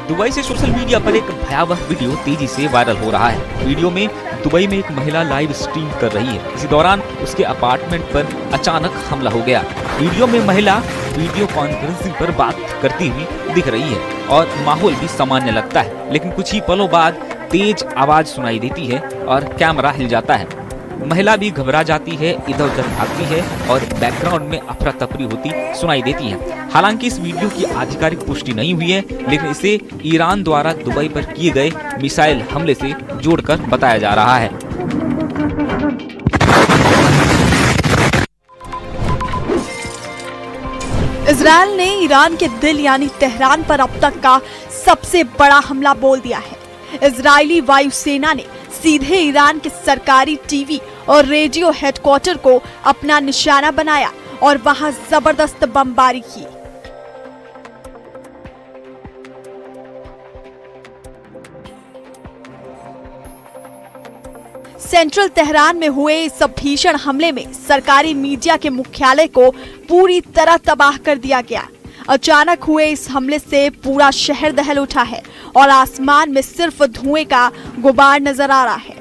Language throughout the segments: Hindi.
दुबई से सोशल मीडिया पर एक भयावह वीडियो तेजी से वायरल हो रहा है। वीडियो में दुबई में एक महिला लाइव स्ट्रीम कर रही है। इसी दौरान उसके अपार्टमेंट पर अचानक हमला हो गया। वीडियो में महिला वीडियो कॉन्फ्रेंसिंग पर बात करती हुई दिख रही है और माहौल भी सामान्य लगता है, लेकिन कुछ ही पलों बाद तेज आवाज सुनाई देती है और कैमरा हिल जाता है। महिला भी घबरा जाती है, इधर उधर भागती है और बैकग्राउंड में अफरा तफरी होती सुनाई देती है। हालांकि इस वीडियो की आधिकारिक पुष्टि नहीं हुई है, लेकिन इसे ईरान द्वारा दुबई पर किए गए मिसाइल हमले से जोड़कर बताया जा रहा है। इजरायल ने ईरान के दिल यानी तेहरान पर अब तक का सबसे बड़ा हमला बोल दिया है। इजरायली वायुसेना ने सीधे ईरान के सरकारी टीवी और रेडियो हेडक्वार्टर को अपना निशाना बनाया और वहां जबरदस्त बमबारी की। सेंट्रल तेहरान में हुए इस भीषण हमले में सरकारी मीडिया के मुख्यालय को पूरी तरह तबाह कर दिया गया। अचानक हुए इस हमले से पूरा शहर दहल उठा है और आसमान में सिर्फ धुएं का गुबार नजर आ रहा है।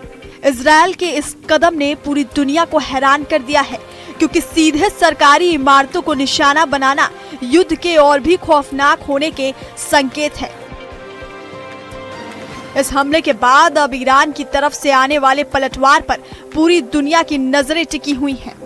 इजरायल के इस कदम ने पूरी दुनिया को हैरान कर दिया है, क्योंकि सीधे सरकारी इमारतों को निशाना बनाना युद्ध के और भी खौफनाक होने के संकेत है। इस हमले के बाद अब ईरान की तरफ से आने वाले पलटवार पर पूरी दुनिया की नजरें टिकी हुई हैं।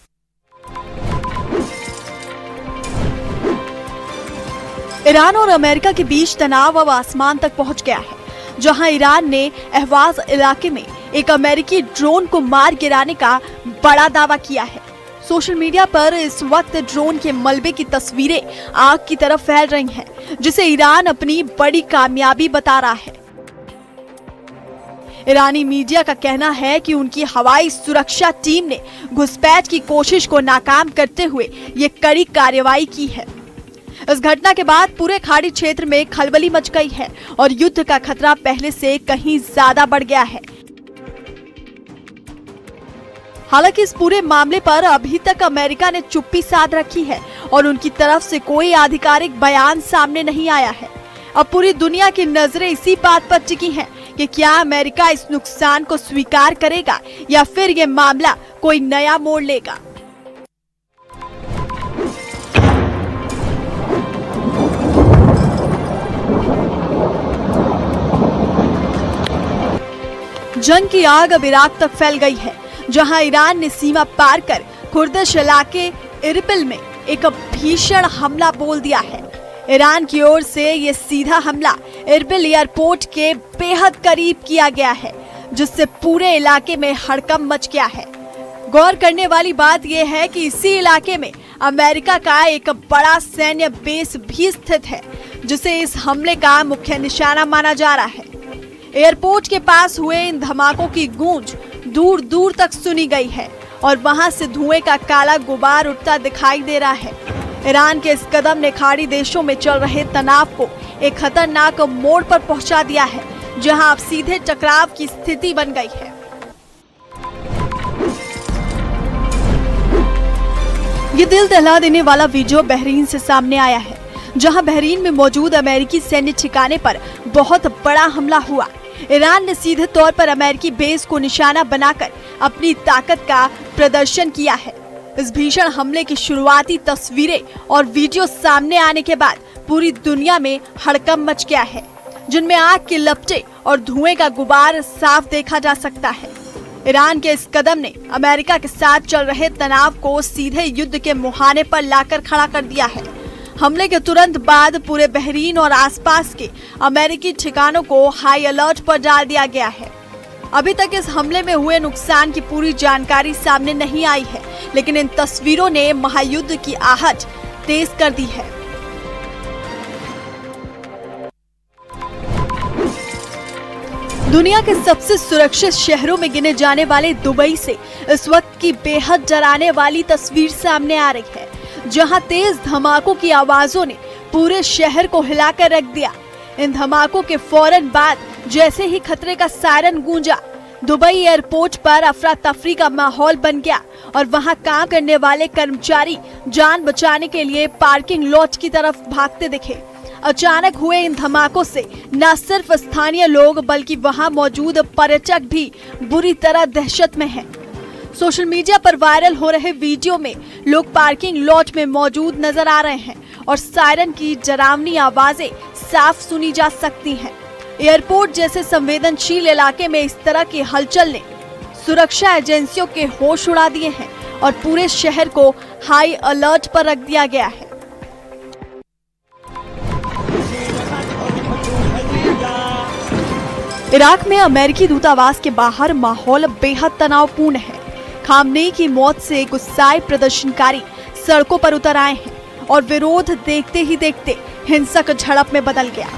ईरान और अमेरिका के बीच तनाव अब आसमान तक पहुंच गया है, जहां ईरान ने अहवाज इलाके में एक अमेरिकी ड्रोन को मार गिराने का बड़ा दावा किया है। सोशल मीडिया पर इस वक्त ड्रोन के मलबे की तस्वीरें आग की तरफ फैल रही हैं, जिसे ईरान अपनी बड़ी कामयाबी बता रहा है। ईरानी मीडिया का कहना है कि उनकी हवाई सुरक्षा टीम ने घुसपैठ की कोशिश को नाकाम करते हुए ये कड़ी कार्रवाई की है। इस घटना के बाद पूरे खाड़ी क्षेत्र में खलबली मच गई है और युद्ध का खतरा पहले से कहीं ज्यादा बढ़ गया है। हालांकि इस पूरे मामले पर अभी तक अमेरिका ने चुप्पी साध रखी है और उनकी तरफ से कोई आधिकारिक बयान सामने नहीं आया है। अब पूरी दुनिया की नजरें इसी बात पर टिकी हैं कि क्या अमेरिका इस नुकसान को स्वीकार करेगा या फिर ये मामला कोई नया मोड़ लेगा। जंग की आग अब इराक तक फैल गई है, जहां ईरान ने सीमा पार कर कुर्दिश इलाके इरबिल में एक भीषण हमला बोल दिया है। ईरान की ओर से ये सीधा हमला इरबिल एयरपोर्ट के बेहद करीब किया गया है, जिससे पूरे इलाके में हड़कंप मच गया है। गौर करने वाली बात यह है कि इसी इलाके में अमेरिका का एक बड़ा सैन्य बेस भी स्थित है, जिसे इस हमले का मुख्य निशाना माना जा रहा है। एयरपोर्ट के पास हुए इन धमाकों की गूंज दूर दूर तक सुनी गई है और वहां से धुएं का काला गुबार उठता दिखाई दे रहा है। ईरान के इस कदम ने खाड़ी देशों में चल रहे तनाव को एक खतरनाक मोड़ पर पहुंचा दिया है, जहां अब सीधे टकराव की स्थिति बन गई है। ये दिल दहला देने वाला वीडियो बहरीन से सामने आया है, जहां बहरीन में मौजूद अमेरिकी सैन्य ठिकाने पर बहुत बड़ा हमला हुआ। ईरान ने सीधे तौर पर अमेरिकी बेस को निशाना बनाकर अपनी ताकत का प्रदर्शन किया है। इस भीषण हमले की शुरुआती तस्वीरें और वीडियो सामने आने के बाद पूरी दुनिया में हड़कंप मच गया है, जिनमें आग की लपटें और धुएं का गुबार साफ देखा जा सकता है। ईरान के इस कदम ने अमेरिका के साथ चल रहे तनाव को सीधे युद्ध के मुहाने पर लाकर खड़ा कर दिया है। हमले के तुरंत बाद पूरे बहरीन और आसपास के अमेरिकी ठिकानों को हाई अलर्ट पर डाल दिया गया है। अभी तक इस हमले में हुए नुकसान की पूरी जानकारी सामने नहीं आई है, लेकिन इन तस्वीरों ने महायुद्ध की आहट तेज कर दी है। दुनिया के सबसे सुरक्षित शहरों में गिने जाने वाले दुबई से इस वक्त की बेहद डराने वाली तस्वीर सामने आ रही है, जहां तेज धमाकों की आवाजों ने पूरे शहर को हिलाकर रख दिया। इन धमाकों के फौरन बाद जैसे ही खतरे का सायरन गूंजा, दुबई एयरपोर्ट पर अफरा तफरी का माहौल बन गया और वहां काम करने वाले कर्मचारी जान बचाने के लिए पार्किंग लॉट की तरफ भागते दिखे। अचानक हुए इन धमाकों से न सिर्फ स्थानीय लोग बल्कि वहां मौजूद पर्यटक भी बुरी तरह दहशत में हैं। सोशल मीडिया पर वायरल हो रहे वीडियो में लोग पार्किंग लॉट में मौजूद नजर आ रहे हैं और सायरन की डरावनी आवाजें साफ सुनी जा सकती हैं। एयरपोर्ट जैसे संवेदनशील इलाके में इस तरह की हलचल ने सुरक्षा एजेंसियों के होश उड़ा दिए हैं और पूरे शहर को हाई अलर्ट पर रख दिया गया है। इराक में अमेरिकी दूतावास के बाहर माहौल बेहद तनावपूर्ण है। खामनेई की मौत से गुस्साए प्रदर्शनकारी सड़कों पर उतर आए हैं और विरोध देखते ही देखते हिंसक झड़प में बदल गया।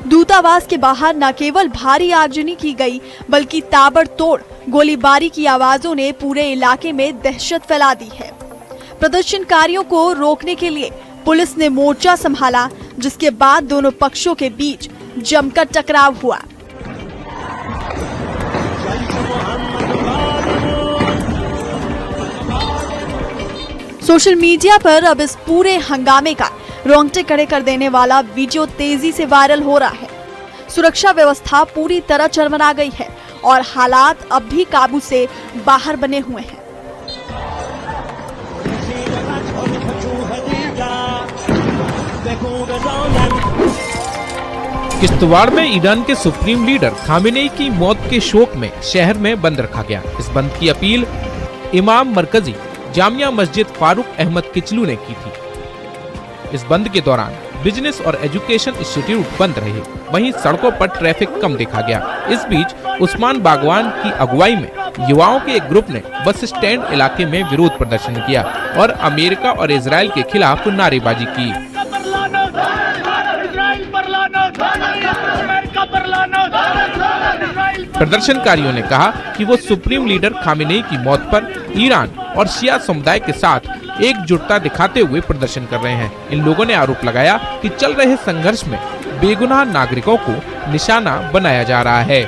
दूतावास के बाहर न केवल भारी आगजनी की गई बल्कि ताबड़तोड़ गोलीबारी की आवाजों ने पूरे इलाके में दहशत फैला दी है। प्रदर्शनकारियों को रोकने के लिए पुलिस ने मोर्चा संभाला, जिसके बाद दोनों पक्षों के बीच जमकर टकराव हुआ। सोशल मीडिया पर अब इस पूरे हंगामे का रोंगटे खड़े कर देने वाला वीडियो तेजी से वायरल हो रहा है। सुरक्षा व्यवस्था पूरी तरह चरमरा गई है और हालात अब भी काबू से बाहर बने हुए हैं। किश्तवाड़ में ईरान के सुप्रीम लीडर खामेनेई की मौत के शोक में शहर में बंद रखा गया। इस बंद की अपील इमाम मरकजी जामिया मस्जिद फारूक अहमद किचलू ने की थी। इस बंद के दौरान बिजनेस और एजुकेशन इंस्टीट्यूट बंद रहे, वहीं सड़कों पर ट्रैफिक कम देखा गया। इस बीच उस्मान बागवान की अगुवाई में युवाओं के एक ग्रुप ने बस स्टैंड इलाके में विरोध प्रदर्शन किया और अमेरिका और इजराइल के खिलाफ नारेबाजी की। प्रदर्शनकारियों ने कहा कि वो सुप्रीम लीडर खामेनेई की मौत पर ईरान और शिया समुदाय के साथ एकजुटता दिखाते हुए प्रदर्शन कर रहे हैं। इन लोगों ने आरोप लगाया कि चल रहे संघर्ष में बेगुनाह नागरिकों को निशाना बनाया जा रहा है।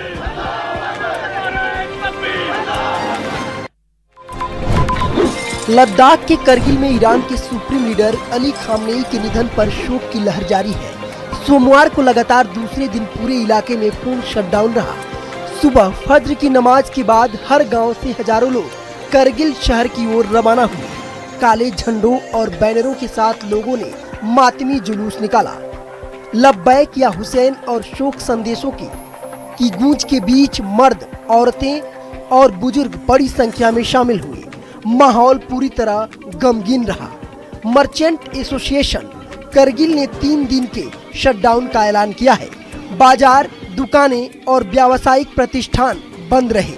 लद्दाख के करगिल में ईरान के सुप्रीम लीडर अली खामनेई के निधन पर शोक की लहर जारी है। सोमवार को लगातार दूसरे दिन पूरे इलाके में पूर्ण शटडाउन रहा। सुबह फज्र की नमाज के बाद हर गांव से हजारों लोग करगिल शहर की ओर रवाना हुए। काले झंडों और बैनरों के साथ लोगों ने मातमी जुलूस निकाला। लब्बैक या हुसैन और शोक संदेशों की गूंज के बीच मर्द, औरतें और बुजुर्ग बड़ी संख्या में शामिल हुए। माहौल पूरी तरह गमगीन रहा। मर्चेंट एसोसिएशन करगिल ने 3 दिन के शटडाउन का ऐलान किया है। बाजार, दुकानें और व्यावसायिक प्रतिष्ठान बंद रहे।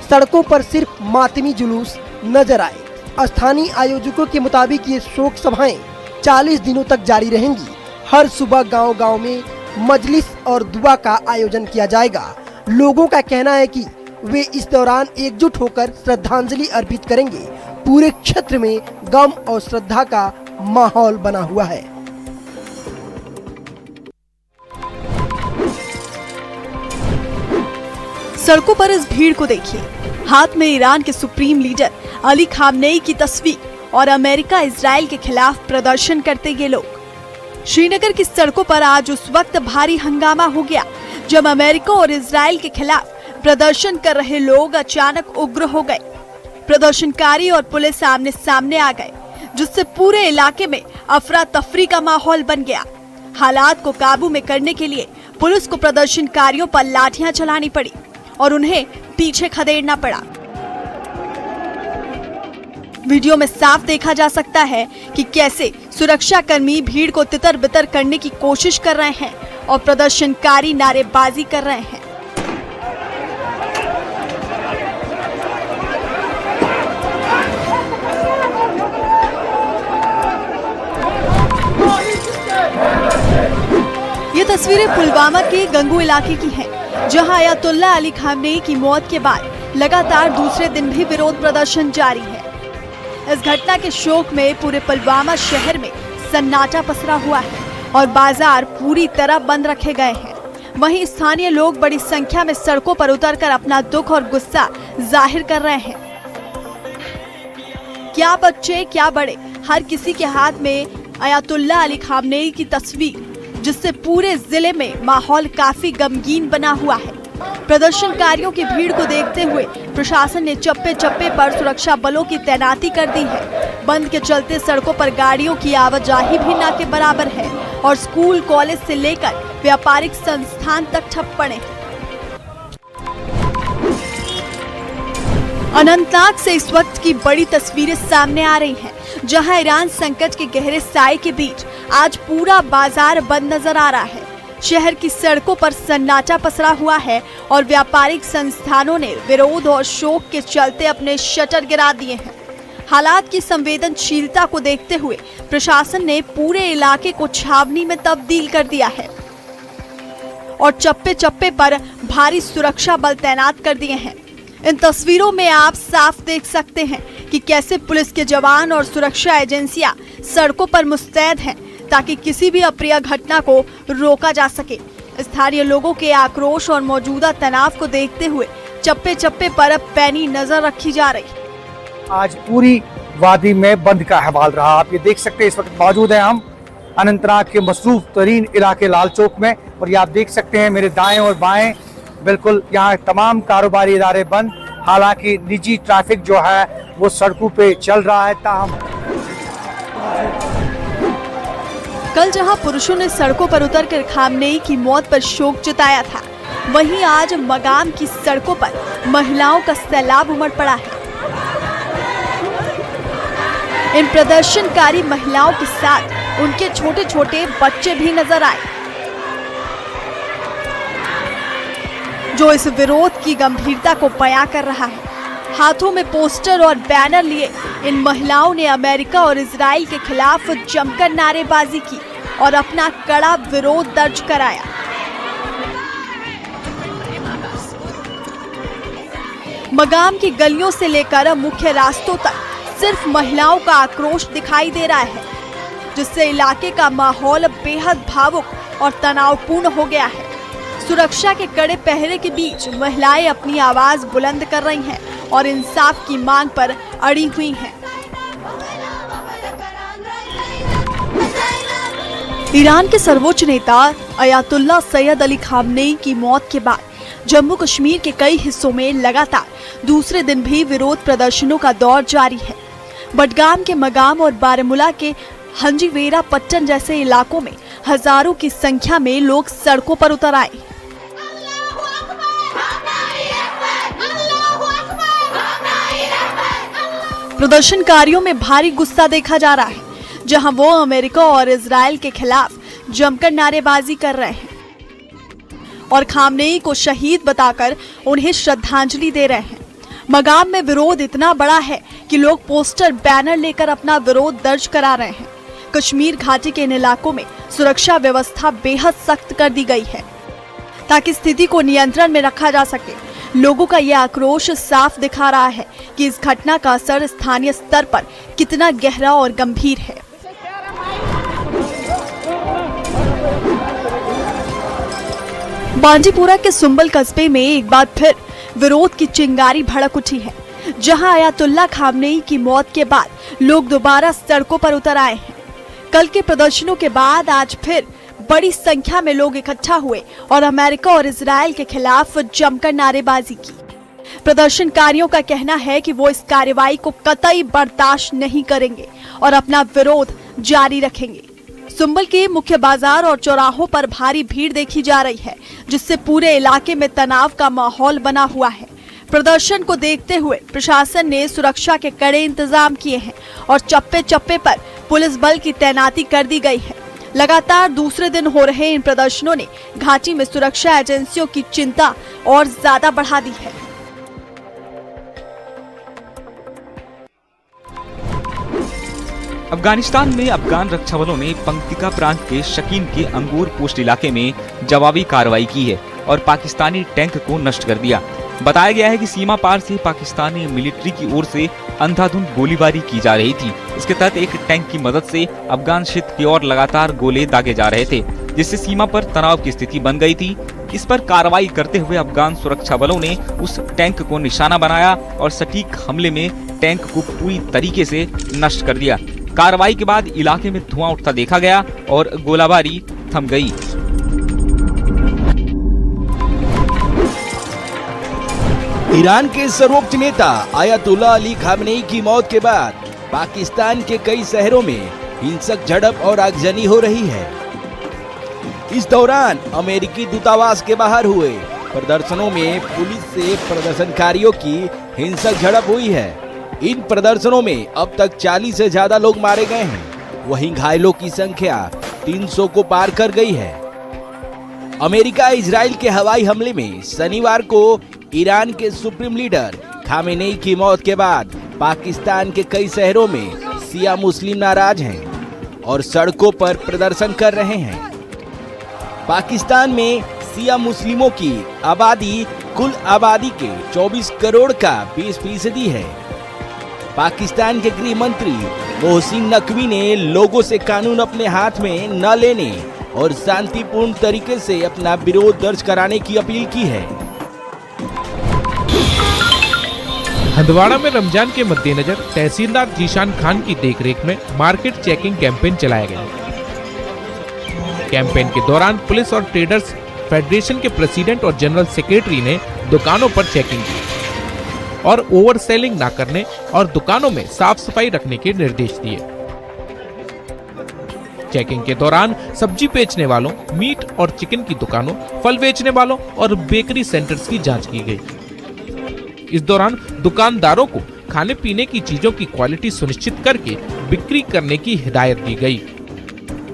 सड़कों पर सिर्फ मातमी जुलूस नजर आए। स्थानीय आयोजकों के मुताबिक ये शोक सभाएं 40 दिनों तक जारी रहेंगी। हर सुबह गांव-गांव में मजलिस और दुआ का आयोजन किया जाएगा। लोगों का कहना है कि वे इस दौरान एकजुट होकर श्रद्धांजलि अर्पित करेंगे। पूरे क्षेत्र में गम और श्रद्धा का माहौल बना हुआ है। सड़कों पर इस भीड़ को देखिए। हाथ में ईरान के सुप्रीम लीडर अली खामनेई की तस्वीर और अमेरिका इजराइल के खिलाफ प्रदर्शन करते ये लोग। श्रीनगर की सड़कों पर आज उस वक्त भारी हंगामा हो गया जब अमेरिका और इजराइल के खिलाफ प्रदर्शन कर रहे लोग अचानक उग्र हो गए। प्रदर्शनकारी और पुलिस आमने सामने आ गए, जिससे पूरे इलाके में अफरा तफरी का माहौल बन गया। हालात को काबू में करने के लिए पुलिस को प्रदर्शनकारियों पर लाठियां चलानी पड़ी और उन्हें पीछे खदेड़ना पड़ा। वीडियो में साफ देखा जा सकता है कि कैसे सुरक्षा कर्मी भीड़ को तितर बितर करने की कोशिश कर रहे हैं और प्रदर्शनकारी नारेबाजी कर रहे हैं। ये तस्वीरें पुलवामा के गंगू इलाके की हैं, जहां अयतुल्ला अली खामनेई की मौत के बाद लगातार दूसरे दिन भी विरोध प्रदर्शन जारी है। इस घटना के शोक में पूरे पुलवामा शहर में सन्नाटा पसरा हुआ है और बाजार पूरी तरह बंद रखे गए हैं। वहीं स्थानीय लोग बड़ी संख्या में सड़कों पर उतरकर अपना दुख और गुस्सा जाहिर कर रहे हैं। क्या बच्चे क्या बड़े, हर किसी के हाथ में अयतुल्ला अली खामनेई की तस्वीर जिससे पूरे जिले में माहौल काफी गमगीन बना हुआ है। प्रदर्शनकारियों की भीड़ को देखते हुए प्रशासन ने चप्पे चप्पे पर सुरक्षा बलों की तैनाती कर दी है। बंद के चलते सड़कों पर गाड़ियों की आवाजाही भी न के बराबर है और स्कूल, कॉलेज से लेकर व्यापारिक संस्थान तक ठप पड़े हैं। अनंतनाग से इस वक्त की बड़ी तस्वीरें सामने आ रही हैं, जहां ईरान संकट के गहरे साए के बीच आज पूरा बाजार बंद नजर आ रहा है। शहर की सड़कों पर सन्नाटा पसरा हुआ है और व्यापारिक संस्थानों ने विरोध और शोक के चलते अपने शटर गिरा दिए हैं। हालात की संवेदनशीलता को देखते हुए प्रशासन ने पूरे इलाके को छावनी में तब्दील कर दिया है और चप्पे चप्पे पर भारी सुरक्षा बल तैनात कर दिए हैं। इन तस्वीरों में आप साफ देख सकते हैं कि कैसे पुलिस के जवान और सुरक्षा एजेंसियां सड़कों पर मुस्तैद हैं ताकि किसी भी अप्रिय घटना को रोका जा सके। स्थानीय लोगों के आक्रोश और मौजूदा तनाव को देखते हुए चप्पे चप्पे पर पैनी नजर रखी जा रही है। आज पूरी वादी में बंद का अहवाल रहा। आप ये देख सकते हैं इस वक्त मौजूद हैं हम अनंतनाग के मसरूफ तरीन इलाके लाल चौक में, और ये आप देख सकते हैं मेरे दाएं और बाएं बिल्कुल यहाँ तमाम कारोबारी इदारे बंद। हालांकि निजी ट्रैफिक जो है वो सड़कों पे चल रहा है। ताहम कल जहां पुरुषों ने सड़कों पर उतरकर खामनेई की मौत पर शोक जताया था, वहीं आज मगाम की सड़कों पर महिलाओं का सैलाब उमड़ पड़ा है। इन प्रदर्शनकारी महिलाओं के साथ उनके छोटे छोटे बच्चे भी नजर आए, जो इस विरोध की गंभीरता को बयां कर रहा है। हाथों में पोस्टर और बैनर लिए इन महिलाओं ने अमेरिका और इजराइल के खिलाफ जमकर नारेबाजी की और अपना कड़ा विरोध दर्ज कराया। मगाम की गलियों से लेकर मुख्य रास्तों तक सिर्फ महिलाओं का आक्रोश दिखाई दे रहा है, जिससे इलाके का माहौल बेहद भावुक और तनावपूर्ण हो गया है। सुरक्षा के कड़े पहरे के बीच महिलाएं अपनी आवाज बुलंद कर रही हैं और इंसाफ की मांग पर अड़ी हुई हैं। ईरान के सर्वोच्च नेता अयातुल्ला सैयद अली खामनेई की मौत के बाद जम्मू कश्मीर के कई हिस्सों में लगातार दूसरे दिन भी विरोध प्रदर्शनों का दौर जारी है। बडगाम के मगाम और बारामूला के हंजीवेरा पट्टन जैसे इलाकों में हजारों की संख्या में लोग सड़कों पर उतर आए। प्रदर्शनकारियों में भारी गुस्सा देखा जा रहा है, जहां वो अमेरिका और इजराइल के खिलाफ जमकर नारेबाजी कर रहे हैं और खामनेई को शहीद बताकर उन्हें श्रद्धांजलि दे रहे हैं। मगाम में विरोध इतना बड़ा है कि लोग पोस्टर, बैनर लेकर अपना विरोध दर्ज करा रहे हैं। कश्मीर घाटी के इन इलाकों में सुरक्षा व्यवस्था बेहद सख्त कर दी गई है ताकि स्थिति को नियंत्रण में रखा जा सके। लोगों का यह आक्रोश साफ दिखा रहा है कि इस घटना का असर स्थानीय स्तर पर कितना गहरा और गंभीर है। बांदीपुरा के सुंबल कस्बे में एक बार फिर विरोध की चिंगारी भड़क उठी है, जहां अयातुल्ला खामनेई की मौत के बाद लोग दोबारा सड़कों पर उतर आए हैं। कल के प्रदर्शनों के बाद आज फिर बड़ी संख्या में लोग इकट्ठा हुए और अमेरिका और इजराइल के खिलाफ जमकर नारेबाजी की। प्रदर्शनकारियों का कहना है कि वो इस कार्रवाई को कतई बर्दाश्त नहीं करेंगे और अपना विरोध जारी रखेंगे। सुंबल के मुख्य बाजार और चौराहों पर भारी भीड़ देखी जा रही है, जिससे पूरे इलाके में तनाव का माहौल बना हुआ है। प्रदर्शन को देखते हुए प्रशासन ने सुरक्षा के कड़े इंतजाम किए हैं और चप्पे चप्पे पर पुलिस बल की तैनाती कर दी गई है। लगातार दूसरे दिन हो रहे इन प्रदर्शनों ने घाटी में सुरक्षा एजेंसियों की चिंता और ज्यादा बढ़ा दी है। अफगानिस्तान में अफगान रक्षा बलों ने पंक्तिका प्रांत के शकीन के अंगूर पोस्ट इलाके में जवाबी कार्रवाई की है और पाकिस्तानी टैंक को नष्ट कर दिया। बताया गया है कि सीमा पार से पाकिस्तानी मिलिट्री की ओर से अंधाधुंध गोलीबारी की जा रही थी। इसके तहत एक टैंक की मदद से अफगान क्षेत्र की ओर लगातार गोले दागे जा रहे थे, जिससे सीमा पर तनाव की स्थिति बन गई थी। इस पर कार्रवाई करते हुए अफगान सुरक्षा बलों ने उस टैंक को निशाना बनाया और सटीक हमले में टैंक को पूरी तरीके से नष्ट कर दिया। कार्रवाई के बाद इलाके में धुआं उठता देखा गया और गोलाबारी थम गई। ईरान के सर्वोच्च नेता आयतुल्लाह अली खामनेई की मौत के बाद पाकिस्तान के कई शहरों में हिंसक झड़प और आगजनी हो रही है। इस दौरान अमेरिकी दूतावास के बाहर हुए प्रदर्शनों में पुलिस से प्रदर्शनकारियों की हिंसक झड़प हुई है। इन प्रदर्शनों में अब तक 40 से ज्यादा लोग मारे गए हैं। वहीं घायलों की संख्या 300 को पार कर गई है। अमेरिका इजराइल के हवाई हमले में शनिवार को ईरान के सुप्रीम लीडर खामेनेई की मौत के बाद पाकिस्तान के कई शहरों में शिया मुस्लिम नाराज हैं और सड़कों पर प्रदर्शन कर रहे हैं। पाकिस्तान में शिया मुस्लिमों की आबादी कुल आबादी के 24 करोड़ का 20% है। पाकिस्तान के गृह मंत्री मोहसिन नकवी ने लोगों से कानून अपने हाथ में न लेने और शांतिपूर्ण तरीके से अपना विरोध दर्ज कराने की अपील की है। हंदवाड़ा में रमजान के मद्देनजर तहसीलदार जीशान खान की देखरेख में मार्केट चेकिंग कैंपेन चलाया गया। कैंपेन के दौरान पुलिस और ट्रेडर्स फेडरेशन के प्रेसिडेंट और जनरल सेक्रेटरी ने दुकानों पर चेकिंग की और ओवर सेलिंग न करने और दुकानों में साफ सफाई रखने के निर्देश दिए। चेकिंग के दौरान सब्जी बेचने वालों, मीट और चिकन की दुकानों, फल बेचने वालों और बेकरी सेंटर्स की जांच की गई। इस दौरान दुकानदारों को खाने पीने की चीजों की क्वालिटी सुनिश्चित करके बिक्री करने की हिदायत दी गई।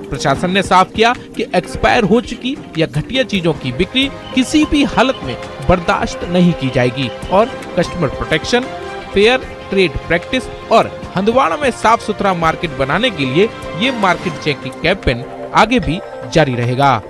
प्रशासन ने साफ किया कि एक्सपायर हो चुकी या घटिया चीजों की बिक्री किसी भी हालत में बर्दाश्त नहीं की जाएगी और customer protection, fair trade practice और हंदवाड़ा में साफ सुथरा मार्केट बनाने के लिए ये मार्केट चेकिंग कैंपेन आगे भी जारी रहेगा।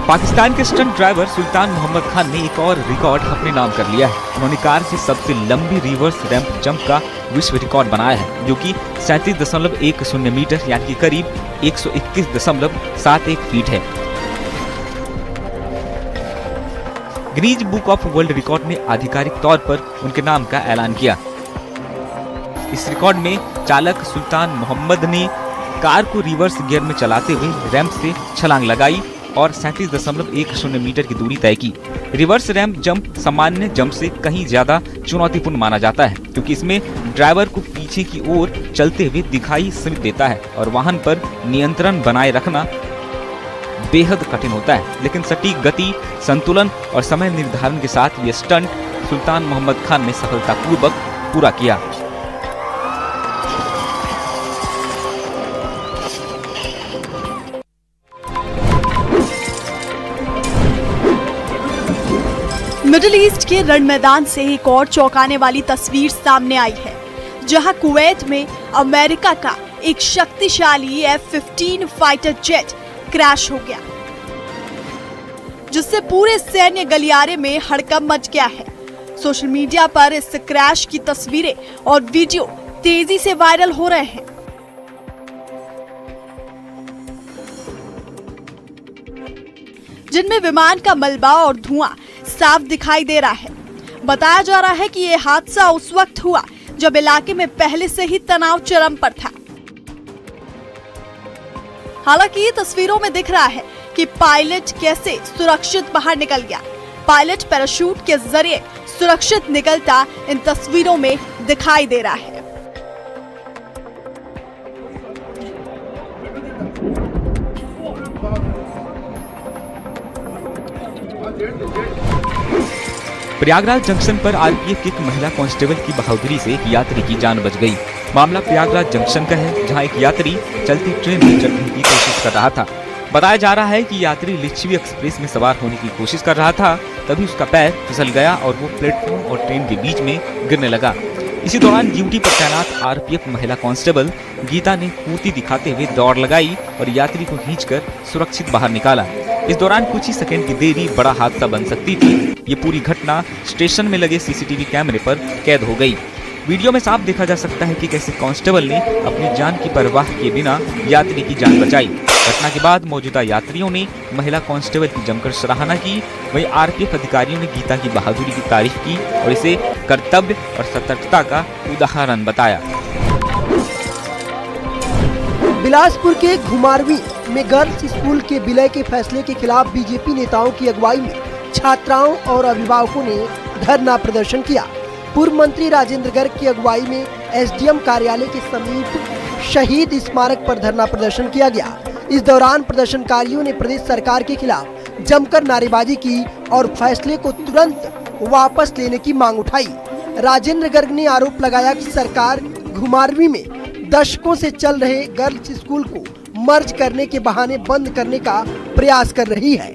पाकिस्तान के स्टंट ड्राइवर सुल्तान मोहम्मद खान ने एक और रिकॉर्ड अपने नाम कर लिया है। उन्होंने कार से सबसे लंबी रिवर्स रैंप जंप का विश्व रिकॉर्ड बनाया है, जो कि 37.10 मीटर यानी कि करीब 121.71 फीट है। Guinness book of world record ने आधिकारिक तौर पर उनके नाम का ऐलान किया। इस रिकॉर्ड में चालक सुल्तान मोहम्मद ने कार को रिवर्स गियर में चलाते हुए रैंप से छलांग लगाई और 37.10 मीटर की दूरी तय की। रिवर्स रैंप जंप सामान्य जंप से कहीं ज्यादा चुनौतीपूर्ण माना जाता है, क्योंकि इसमें ड्राइवर को पीछे की ओर चलते हुए दिखाई समेत देता है और वाहन पर नियंत्रण बनाए रखना बेहद कठिन होता है। लेकिन सटीक गति, संतुलन और समय निर्धारण के साथ ये स्टंट सुल्तान मोहम्मद खान ने सफलतापूर्वक पूरा किया। मिडिल ईस्ट के रण मैदान से एक और चौंकाने वाली तस्वीर सामने आई है, जहां कुवैत में अमेरिका का एक शक्तिशाली F-15 फाइटर जेट क्रैश हो गया, जिससे पूरे सैन्य गलियारे में हड़कंप मच गया है। सोशल मीडिया पर इस क्रैश की तस्वीरें और वीडियो तेजी से वायरल हो रहे हैं। जिनमें विमान का मलबा और धुआं साफ दिखाई दे रहा है। बताया जा रहा है कि यह हादसा उस वक्त हुआ जब इलाके में पहले से ही तनाव चरम पर था। हालांकि तस्वीरों में दिख रहा है कि पायलट कैसे सुरक्षित बाहर निकल गया। पायलट पैराशूट के जरिए सुरक्षित निकलता इन तस्वीरों में दिखाई दे रहा है। प्रयागराज जंक्शन पर आरपीएफ की एक महिला कांस्टेबल की बहादुरी से एक यात्री की जान बच गई। मामला प्रयागराज जंक्शन का है, जहां एक यात्री चलती ट्रेन में चढ़ने की कोशिश कर रहा था। बताया जा रहा है कि यात्री लिच्छवी एक्सप्रेस में सवार होने की कोशिश कर रहा था, तभी उसका पैर फिसल गया और वो प्लेटफॉर्म और ट्रेन के बीच में गिरने लगा। इसी दौरान ड्यूटी पर तैनात आरपीएफ महिला कांस्टेबल गीता ने फुर्ती दिखाते हुए दौड़ लगाई और यात्री को खींचकर सुरक्षित बाहर निकाला। इस दौरान कुछ ही सेकंड की देरी बड़ा हादसा बन सकती थी। ये पूरी घटना स्टेशन में लगे सीसीटीवी कैमरे पर कैद हो गई। वीडियो में साफ देखा जा सकता है कि कैसे कांस्टेबल ने अपनी जान की परवाह किए बिना यात्री की जान बचाई। घटना के बाद मौजूदा यात्रियों ने महिला कांस्टेबल की जमकर सराहना की। वहीं आरपीएफ अधिकारियों ने गीता की बहादुरी की तारीफ की और इसे कर्तव्य और सतर्कता का उदाहरण बताया। बिलासपुर के घुमारवी में गर्ल्स स्कूल के विलय के फैसले के खिलाफ बीजेपी नेताओं की अगुवाई में छात्राओं और अभिभावकों ने धरना प्रदर्शन किया। पूर्व मंत्री राजेंद्र गर्ग की अगुवाई में एसडीएम कार्यालय के समीप शहीद स्मारक पर धरना प्रदर्शन किया गया। इस दौरान प्रदर्शनकारियों ने प्रदेश सरकार के खिलाफ जमकर नारेबाजी की और फैसले को तुरंत वापस लेने की मांग उठाई। राजेंद्र गर्ग ने आरोप लगाया कि सरकार घुमारवी में दशकों से चल रहे गर्ल्स स्कूल को मर्ज करने के बहाने बंद करने का प्रयास कर रही है।